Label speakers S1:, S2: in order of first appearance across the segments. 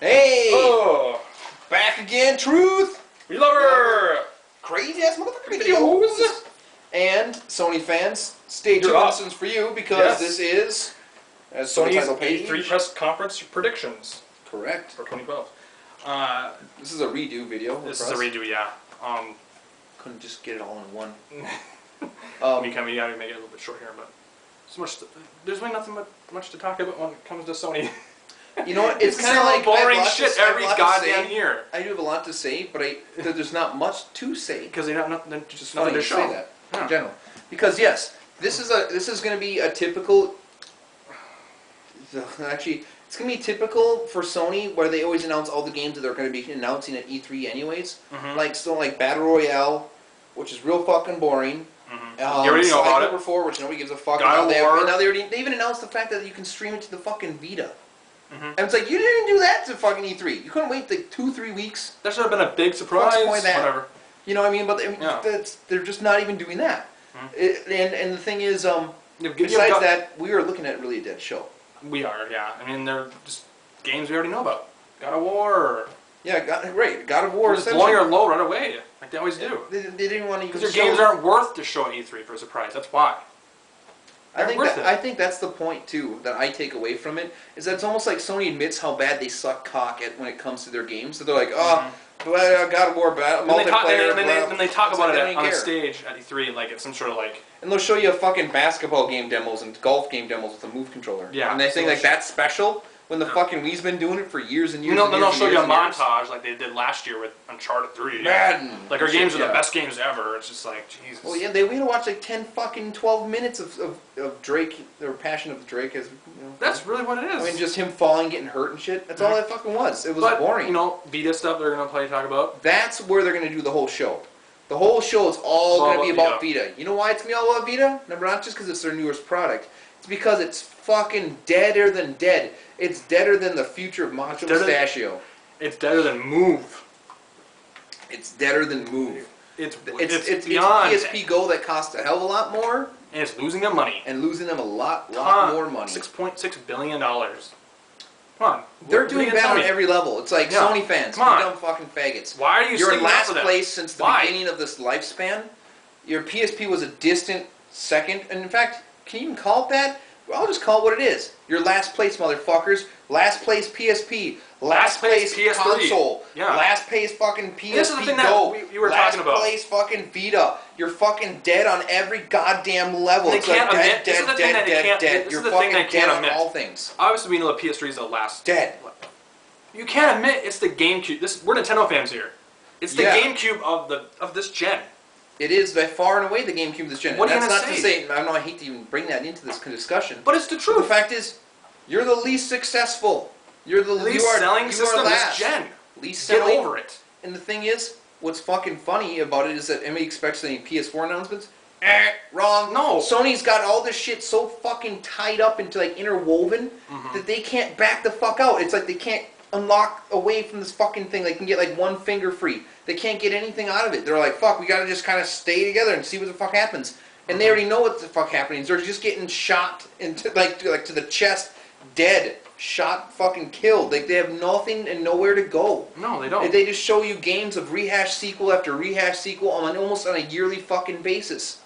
S1: Hey!
S2: Oh!
S1: Back again, Truth!
S2: We love her!
S1: Crazy ass motherfucker
S2: Videos!
S1: And Sony fans, stay tuned.
S2: You're
S1: This one's for you because this is as
S2: Sony's
S1: title page.
S2: E3 press conference predictions
S1: Correct.
S2: for 2012.
S1: This is a redo video.
S2: This is a redo, yeah.
S1: Couldn't just get it all in one.
S2: We gotta make it a little bit short here, but there's really nothing much to talk about when it comes to Sony.
S1: You know what? It's kind of like
S2: boring shit every goddamn year.
S1: I do have a lot to say, but there's not much to say
S2: because they have nothing. Just
S1: nothing
S2: to
S1: show.
S2: Say
S1: that in general. Because yes, this is going to be a typical. Actually, it's going to be typical for Sony, where they always announce all the games that they're going to be announcing at E3 anyways. Like Battle Royale, which is real fucking boring.
S2: You already know about it.
S1: 4, which nobody gives a fuck about. They even announced the fact that you can stream it to the fucking Vita. And it's like, you didn't do that to fucking E3. You couldn't wait like 2-3 weeks.
S2: That should have been a big surprise. Whatever.
S1: You know what I mean? But they're just not even doing that. And the thing is, besides that, we are looking at really a dead show.
S2: We are, yeah. I mean, they're just games we already know about. God of War.
S1: Yeah, God of War.
S2: Just blowing your load right away, like they always do.
S1: They didn't want to even
S2: because their games aren't worth to show at E3 for a surprise. That's why.
S1: I think that's the point too that I take away from it is that it's almost like Sony admits how bad they suck cock at when it comes to their games. So they're like, oh, God of War multiplayer.
S2: Then they talk about it on a stage at E3 like it's some sort of like.
S1: And they'll show you fucking basketball game demos and golf game demos with a move controller. Yeah. And they think like that's special when the fucking Wii's been doing it for years and years.
S2: Then they'll show you a montage like they did last year with Uncharted 3.
S1: Madden.
S2: Like our games are the best games ever. It's just like Jesus.
S1: Well, yeah, we had to watch like 12 minutes of Drake or Passion of the Drake as.
S2: That's really what it is.
S1: I mean, just him falling, getting hurt and shit. That's all that fucking was. It was boring.
S2: You know, Vita stuff they're gonna talk about.
S1: That's where they're gonna do the whole show. The whole show is all gonna be about Vita. You know why it's gonna be all about Vita? Not just because it's their newest product. It's because it's fucking deader than dead. It's deader than the future of Macho Mustachio.
S2: It's deader than Move.
S1: It's deader than Move.
S2: It's
S1: beyond PSP Go that costs a hell of a lot more.
S2: And it's losing them money.
S1: And losing them a lot more money.
S2: $6.6 billion. Come on.
S1: They're doing bad on every level. It's like Sony fans. Come on. You dumb fucking faggots.
S2: Why are you
S1: You're in last place since the beginning of this lifespan. Your PSP was a distant second. And in fact, can you even call it that? I'll just call it what it is. You're last place, motherfuckers. Last place PSP. Last place PS3. Console. Yeah. Last place fucking PSP
S2: this is the thing
S1: Go.
S2: That you were talking about.
S1: Last place fucking Vita. You're fucking dead on every goddamn level.
S2: They can't admit. This is the thing that they can't admit.
S1: You're fucking dead on all things.
S2: Obviously, we know the PS3 is the last.
S1: Dead.
S2: You can't admit it's the GameCube. We're Nintendo fans here. It's the GameCube of this gen.
S1: It is by far and away the GameCube of this gen.
S2: What are you
S1: going
S2: to
S1: say? I know I hate to even bring that into this discussion.
S2: But it's the truth.
S1: But the fact is, you're the least successful. You're the
S2: least selling system this gen.
S1: Least selling.
S2: Get over it.
S1: And the thing is, what's fucking funny about it is that anybody expects any PS4 announcements. Wrong.
S2: No.
S1: Sony's got all this shit so fucking tied up into like interwoven that they can't back the fuck out. It's like they can't unlock away from this fucking thing. They can get like one finger free. They can't get anything out of it. They're like, fuck, we gotta just kind of stay together and see what the fuck happens. And they already know what the fuck happening. They're just getting shot into like to the chest, dead, shot, fucking killed. Like they have nothing and nowhere to go.
S2: No, they don't.
S1: They just show you games of rehash sequel after rehash sequel almost on a yearly fucking basis.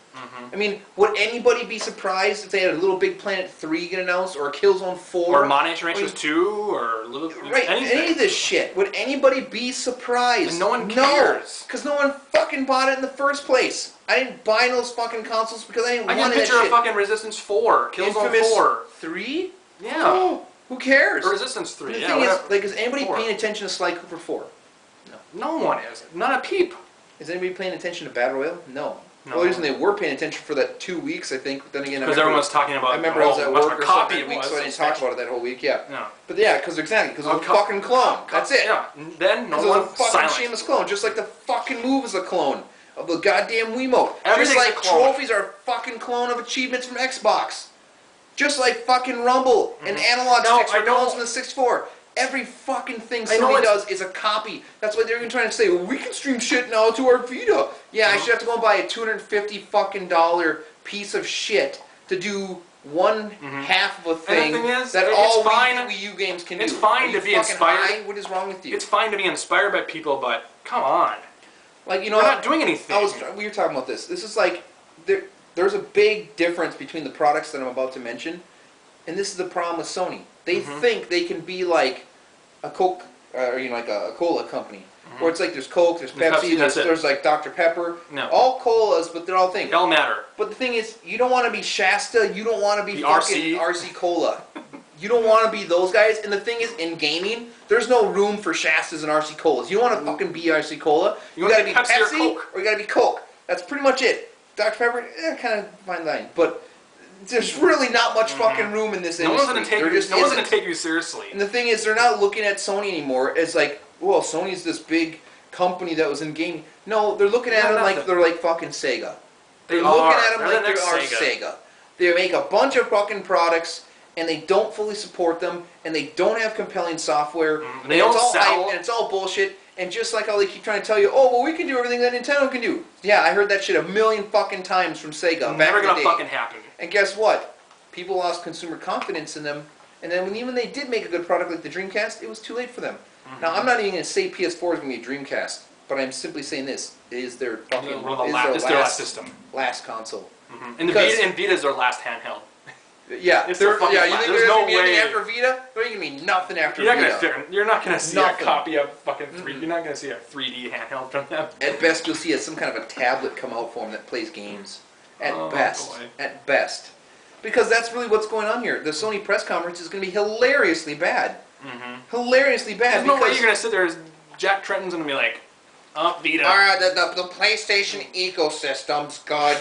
S1: I mean, would anybody be surprised if they had a Little Big Planet 3 get announced, or Killzone 4?
S2: Or Monster Ranchers 2, or anything.
S1: Any of this shit. Would anybody be surprised?
S2: And no one cares.
S1: Because no one fucking bought it in the first place. I didn't buy those fucking consoles because I didn't want that shit.
S2: I get a picture of fucking Resistance 4, Killzone 4.
S1: 3?
S2: Yeah.
S1: Oh, who cares?
S2: Or Resistance 3,
S1: the thing is, like, is anybody paying attention to Sly Cooper 4?
S2: No. No one is. Not a peep.
S1: Is anybody paying attention to Battle Royale? No. The only reason they were paying attention for that 2 weeks, I think, but then again,
S2: because everyone was talking about.
S1: I remember I was at work or something week, so I didn't talk about it that whole week. Yeah. But yeah, because it was a fucking clone. That's it.
S2: Yeah. Then no one.
S1: It was a fucking shameless clone, just like the fucking move is a clone of the goddamn Wiimote. Just like trophies are a fucking clone of achievements from Xbox. Just like fucking Rumble and analog sticks are clones from the 64. Every fucking thing Sony does is a copy. That's why they're even trying to say, well, we can stream shit now to our Vita. Yeah, I should have to go and buy a $250 fucking piece of shit to do one half of a thing,
S2: thing is,
S1: that
S2: it's
S1: all
S2: fine.
S1: Wii U games can
S2: It's
S1: do.
S2: fine
S1: Are
S2: to
S1: you
S2: be
S1: fucking
S2: inspired.
S1: high? What is wrong with you?
S2: It's fine to be inspired by people, but come on.
S1: Like, you know,
S2: We're not doing anything.
S1: we were talking about this. This is like, there's a big difference between the products that I'm about to mention, and this is the problem with Sony. They think they can be like a Coke, or like a cola company. Where it's like there's Coke, there's Pepsi, there's like Dr. Pepper.
S2: No.
S1: All colas, but they're all things.
S2: They all matter.
S1: But the thing is, you don't want to be Shasta, you don't want to be
S2: The
S1: fucking RC Cola. You don't want to be those guys. And the thing is, in gaming, there's no room for Shastas and RC Colas. You don't want to fucking be RC Cola. You gotta be Pepsi or you gotta be Coke. That's pretty much it. Dr. Pepper, kind of fine line. But there's really not much fucking room in this industry.
S2: No one's gonna take you seriously.
S1: And the thing is, they're not looking at Sony anymore as like, well, Sony's this big company that was in gaming. No, they're looking at them like they're like fucking Sega. They're looking at them like they are Sega. They make a bunch of fucking products and they don't fully support them and they don't have compelling software.
S2: And they don't sell.
S1: Hype, and it's all bullshit. And just like how they keep trying to tell you, oh, well, we can do everything that Nintendo can do. Yeah, I heard that shit a million fucking times from Sega.
S2: Never gonna fucking happen.
S1: And guess what? People lost consumer confidence in them. And then when they did make a good product like the Dreamcast, it was too late for them. Now, I'm not even going to say PS4 is going to be a Dreamcast, but I'm simply saying this. It is their fucking
S2: it's their last system.
S1: Last console.
S2: And Vita is their last handheld.
S1: Yeah,
S2: it's their fucking
S1: you think
S2: there's no way
S1: anything after Vita? There ain't going to be nothing after Vita.
S2: You're not going to see a copy of fucking 3. You're not going to see a 3D handheld from them.
S1: At best, you'll see some kind of a tablet come out for them that plays games. At best.
S2: Boy.
S1: At best. Because that's really what's going on here. The Sony press conference is going to be hilariously bad. Hilariously bad.
S2: There's no way you're going to sit there as Jack Trenton's going to be like, oh, Vita.
S1: The PlayStation ecosystem's good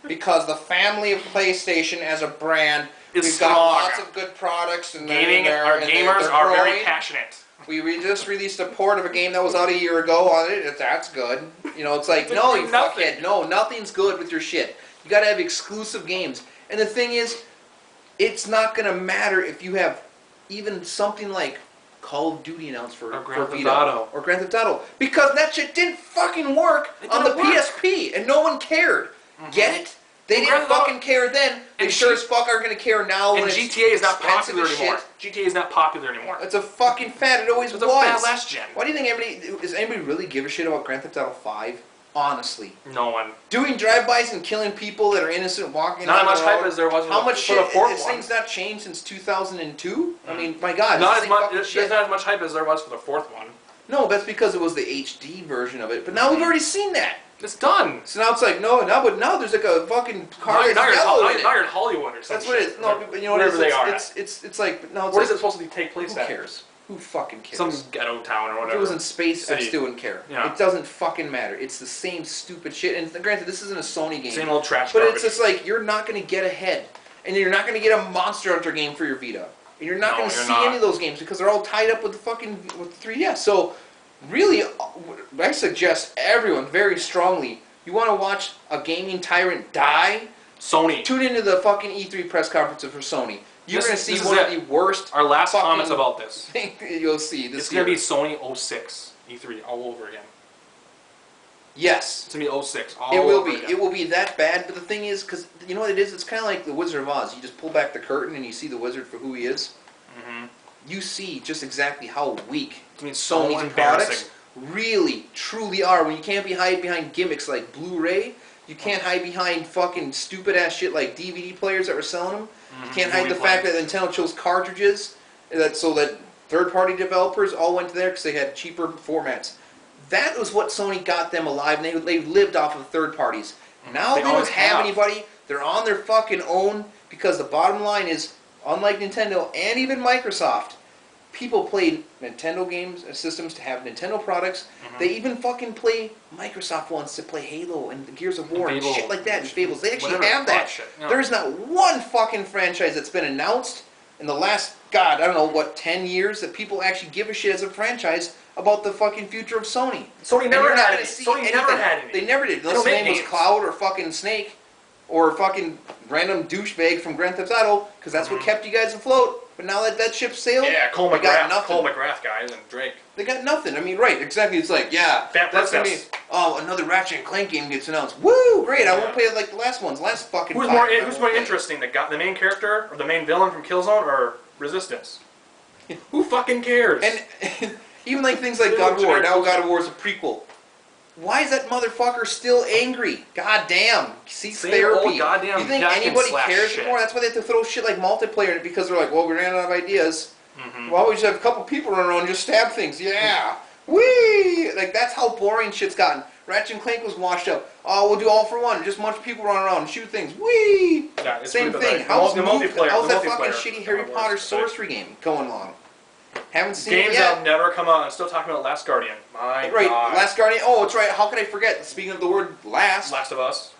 S1: because the family of PlayStation as a brand, we've got lots of good products. And
S2: our gamers are very passionate.
S1: We just released a port of a game that was out a year ago on it. That's good. You know, it's like, no, you fuckhead. No, nothing's good with your shit. You got to have exclusive games. And the thing is, it's not going to matter if you have even something like Call of Duty announced for Vita or Grand Theft Auto, because that shit didn't fucking work on the PSP, and no one cared. Get it? They didn't fucking care then. They sure as fuck are going to care now.
S2: And GTA is not popular anymore. GTA is not popular anymore.
S1: It's a fucking fad. It always was.
S2: It's a fad last gen.
S1: Why do you think does anybody really give a shit about Grand Theft Auto 5? Honestly,
S2: no one.
S1: Doing drive-bys and killing people that are innocent walking.
S2: Not as much hype as there was.
S1: How much shit?
S2: For the fourth
S1: This
S2: one.
S1: thing's not changed since 2002. I mean, my God.
S2: Not as much. There's not as much hype as there was for the fourth one.
S1: No, that's because it was the HD version of it. But now we've already seen that.
S2: It's done.
S1: So now it's like but now there's like a fucking car
S2: now
S1: yellow in it.
S2: Now you're in Hollywood or something.
S1: That's what it is. No, but you know what
S2: wherever they are.
S1: It's like, but now it's
S2: where
S1: like,
S2: is it supposed to take place?
S1: Who cares? Who fucking cares?
S2: Some ghetto town or whatever.
S1: If it was in space, I still wouldn't care.
S2: Yeah.
S1: It doesn't fucking matter. It's the same stupid shit. And granted, this isn't a Sony game.
S2: Same old trash
S1: But
S2: garbage.
S1: it's just like, you're not going to get ahead. And you're not going to get a Monster Hunter game for your Vita. And you're not going to see any of those games because they're all tied up with the fucking with the 3DS. So, really, I suggest everyone very strongly, you want to watch a gaming tyrant die?
S2: Sony.
S1: Tune into the fucking E3 press conferences for Sony. You're going to see one of the worst.
S2: Our last comments about this.
S1: You'll see this.
S2: It's going to be Sony 06 E3 all over again.
S1: Yes.
S2: It's going to be 06 all
S1: over again. It will be. It will be that bad. But the thing is, because you know what it is? It's kind of like the Wizard of Oz. You just pull back the curtain and you see the wizard for who he is. You see just exactly how weak Sony's products really, truly are. When you can't be hide behind gimmicks like Blu-ray, you can't hide behind fucking stupid-ass shit like DVD players that were selling them. You can't hide the fact that Nintendo chose cartridges so that third-party developers all went to there because they had cheaper formats. That was what Sony got them alive, and they lived off of third parties. Now they don't have anybody. They're on their fucking own because the bottom line is, unlike Nintendo and even Microsoft, people play Nintendo games systems to have Nintendo products. They even fucking play Microsoft ones to play Halo and Gears of War and shit like that and Fables. They actually have that. There's not one fucking franchise that's been announced in the last, God, I don't know, what, 10 years that people actually give a shit as a franchise about the fucking future of Sony.
S2: Sony never had it. Sony never had it.
S1: They never did. Unless the name was Cloud or fucking Snake or fucking random douchebag from Grand Theft Auto, because that's what kept you guys afloat. But now that that ship sailed,
S2: Yeah, Cole
S1: they got
S2: McGrath,
S1: nothing.
S2: Cole McGrath guys and Drake.
S1: They got nothing. I mean, right, exactly. It's like, yeah,
S2: Fat
S1: that's gonna be,
S2: Princess.
S1: oh, another Ratchet and Clank game gets announced. Woo, great! I won't play it like the last ones. Last fucking.
S2: Who's more interesting, the main character or the main villain from Killzone or Resistance? Who fucking cares?
S1: And even like things like God of War. Now God of War is a prequel. Why is that motherfucker still angry? God damn. Seek therapy.
S2: Old goddamn
S1: you think
S2: hack and
S1: anybody
S2: slash
S1: cares
S2: shit.
S1: anymore? That's why they have to throw shit like multiplayer in it because they're like, well, we ran out of ideas.
S2: Mm-hmm.
S1: Why don't we just have a couple people run around and just stab things? Yeah. Whee! Like, that's how boring shit's gotten. Ratchet and Clank was washed up. Oh, we'll do all for one. Just a bunch of people run around and shoot things. Whee!
S2: Yeah, it's
S1: Same
S2: pretty
S1: thing.
S2: pathetic.
S1: How's
S2: The multiplayer-
S1: how's
S2: the
S1: that fucking
S2: multiplayer
S1: shitty Harry
S2: was
S1: Potter
S2: pathetic.
S1: sorcery game going along? Haven't seen it
S2: Games
S1: yet.
S2: that have never come out and still talking about Last Guardian. My
S1: Right,
S2: God.
S1: Last Guardian. Oh, it's right. How could I forget? Speaking of the word last,
S2: Last of Us.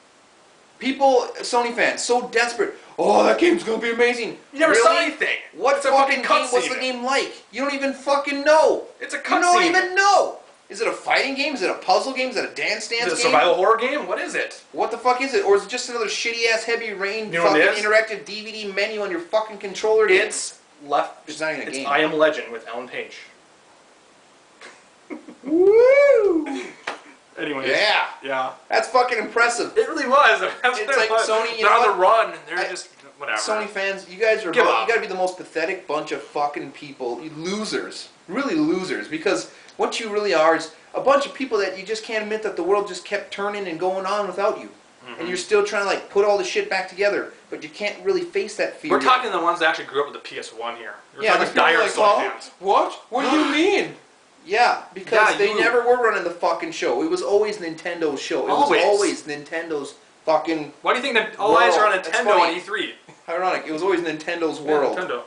S1: people, Sony fans, so desperate. Oh, that game's gonna be amazing.
S2: You never
S1: really?
S2: saw anything.
S1: What
S2: It's a
S1: fucking
S2: fucking
S1: game? What's the
S2: cutscene.
S1: game like? You don't even fucking know.
S2: It's a
S1: You don't
S2: cutscene.
S1: even know. Is it a fighting game? Is it a puzzle game? Is it a dance
S2: Is it a
S1: game?
S2: survival horror game? What is it?
S1: What the fuck is it? Or is it just another shitty ass heavy rain
S2: You know what
S1: fucking
S2: it is?
S1: interactive DVD menu on your fucking controller? game?
S2: It's left.
S1: It's not even a game.
S2: I Am Legend with Ellen Page.
S1: Woo!
S2: Anyways.
S1: Yeah.
S2: Yeah.
S1: That's fucking impressive.
S2: It really was. That's
S1: It's
S2: what
S1: like
S2: it was.
S1: Sony, you
S2: They're
S1: know
S2: on the
S1: what?
S2: run and they're
S1: I-
S2: just whatever.
S1: Sony fans, you guys are
S2: Give
S1: you
S2: up.
S1: gotta be the most pathetic bunch of fucking people. You losers. Really losers. Because what you really are is a bunch of people that you just can't admit that the world just kept turning and going on without you.
S2: Mm-hmm.
S1: And you're still trying to like put all the shit back together, but you can't really face that fear.
S2: We're talking the ones that actually grew up with the PS1 here. We're
S1: Yeah,
S2: talking
S1: the
S2: dire
S1: people like,
S2: Sony
S1: huh?
S2: fans.
S1: What? What do you mean? Yeah, because
S2: Yeah,
S1: they
S2: you-
S1: never were running the fucking show. It was always Nintendo's show. It
S2: Always.
S1: was always Nintendo's fucking
S2: Why do you think that all eyes are on
S1: That's
S2: Nintendo
S1: funny.
S2: at E3?
S1: ironic. It was always Nintendo's
S2: Yeah,
S1: world.
S2: Nintendo.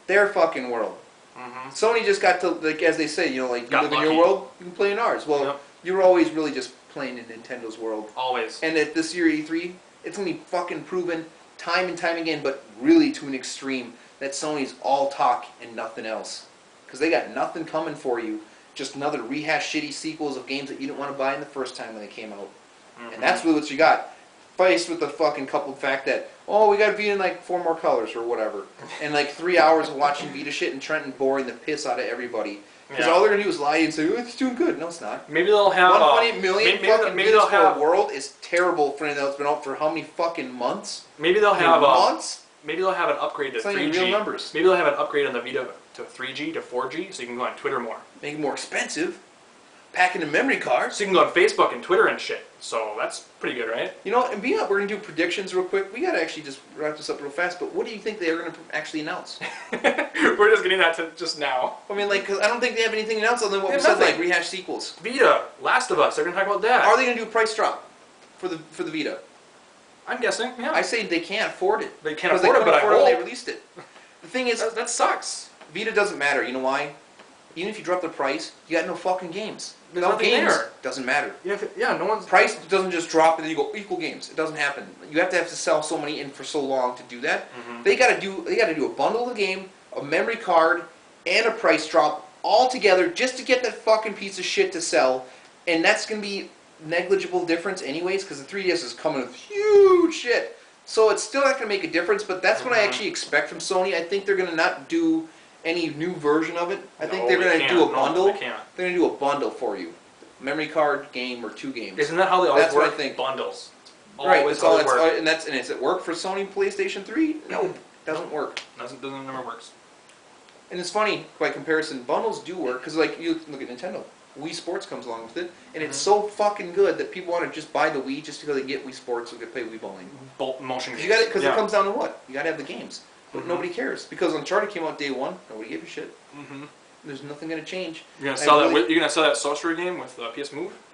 S1: Their fucking world.
S2: Mm-hmm.
S1: Sony just got to, like, as they say, you know, like, you
S2: Got
S1: live in your
S2: lucky.
S1: world, you can play in ours. Well,
S2: Yep.
S1: you were always really just playing in Nintendo's world.
S2: Always.
S1: And at this year E3, it's going to be fucking proven time and time again, but really to an extreme, that Sony's all talk and nothing else. Because they got nothing coming for you. Just another rehash shitty sequels of games that you didn't want to buy in the first time when they came out.
S2: Mm-hmm.
S1: And that's really what you got. Faced with the fucking coupled fact that, oh, we got Vita in like 4 more colors or whatever. And like 3 hours of watching Vita shit and Trenton boring the piss out of everybody. Because
S2: Yeah.
S1: all they're going to do is lie and say, oh, it's doing good. No, it's not.
S2: Maybe they'll have
S1: 1.8 million fucking
S2: maybe
S1: Vitas
S2: they'll
S1: for
S2: have
S1: a world is terrible for anything that's been out for how many fucking months?
S2: maybe they'll have
S1: months?
S2: maybe they'll have an upgrade to
S1: It's not even
S2: 3G.
S1: real numbers.
S2: Maybe they'll have an upgrade on the Vita to 3G to 4G, so you can go on Twitter more.
S1: Make it more expensive. Packing the memory cards.
S2: So you can go on Facebook and Twitter and shit. So that's pretty good, right?
S1: You know, and being up, we're going to do predictions real quick. We got to actually just wrap this up real fast, but what do you think they are going to actually announce?
S2: We're just getting that to just now.
S1: I mean, like, 'cause I don't think they have anything else other than what
S2: They
S1: we
S2: have
S1: said, like
S2: nothing.
S1: rehash sequels.
S2: Vita, Last of Us. They're gonna talk about that.
S1: Are they going to do a price drop for the Vita?
S2: I'm guessing. Yeah.
S1: I say they can't afford it.
S2: They can't
S1: Because
S2: afford it, but I
S1: couldn't afford when
S2: hope.
S1: they released it. The thing is,
S2: That sucks.
S1: Vita doesn't matter. You know why? Even if you drop the price, you got no fucking games.
S2: There's
S1: Without
S2: nothing
S1: games,
S2: there.
S1: doesn't matter.
S2: Yeah, no one's.
S1: Price doesn't just drop and then you go equal games. It doesn't happen. You have to sell so many in for so long to do that.
S2: Mhm.
S1: They got to do a bundle of the game, a memory card, and a price drop all together just to get that fucking piece of shit to sell. And that's gonna be negligible difference anyways because the 3DS is coming with huge shit. So it's still not gonna make a difference. But that's what I
S2: Mhm.
S1: actually expect from Sony. I think they're gonna not do any new version of it. I think
S2: No,
S1: they're
S2: they
S1: gonna
S2: can't.
S1: do a
S2: No,
S1: bundle.
S2: they can't.
S1: They're gonna do a bundle for you, memory card, game, or 2 games.
S2: Isn't that how they always
S1: That's what I
S2: work?
S1: think.
S2: Bundles.
S1: Right,
S2: Always
S1: that's all.
S2: how they
S1: That's,
S2: work.
S1: and does it work for Sony PlayStation 3? No, doesn't work.
S2: Doesn't never works.
S1: And it's funny by comparison, bundles do work because like you look at Nintendo, Wii Sports comes along with it, and it's so fucking good that people want to just buy the Wii just because they get Wii Sports so they can play Wii bowling.
S2: Motion games.
S1: You got it because
S2: Yeah.
S1: it comes down to what? You got to have the games, but
S2: Mhm.
S1: nobody cares because Uncharted came out day 1. Nobody gave a shit.
S2: Mhm.
S1: There's nothing gonna change.
S2: You're gonna
S1: I
S2: sell
S1: really-
S2: that. You're gonna sell that sorcery game with PS Move.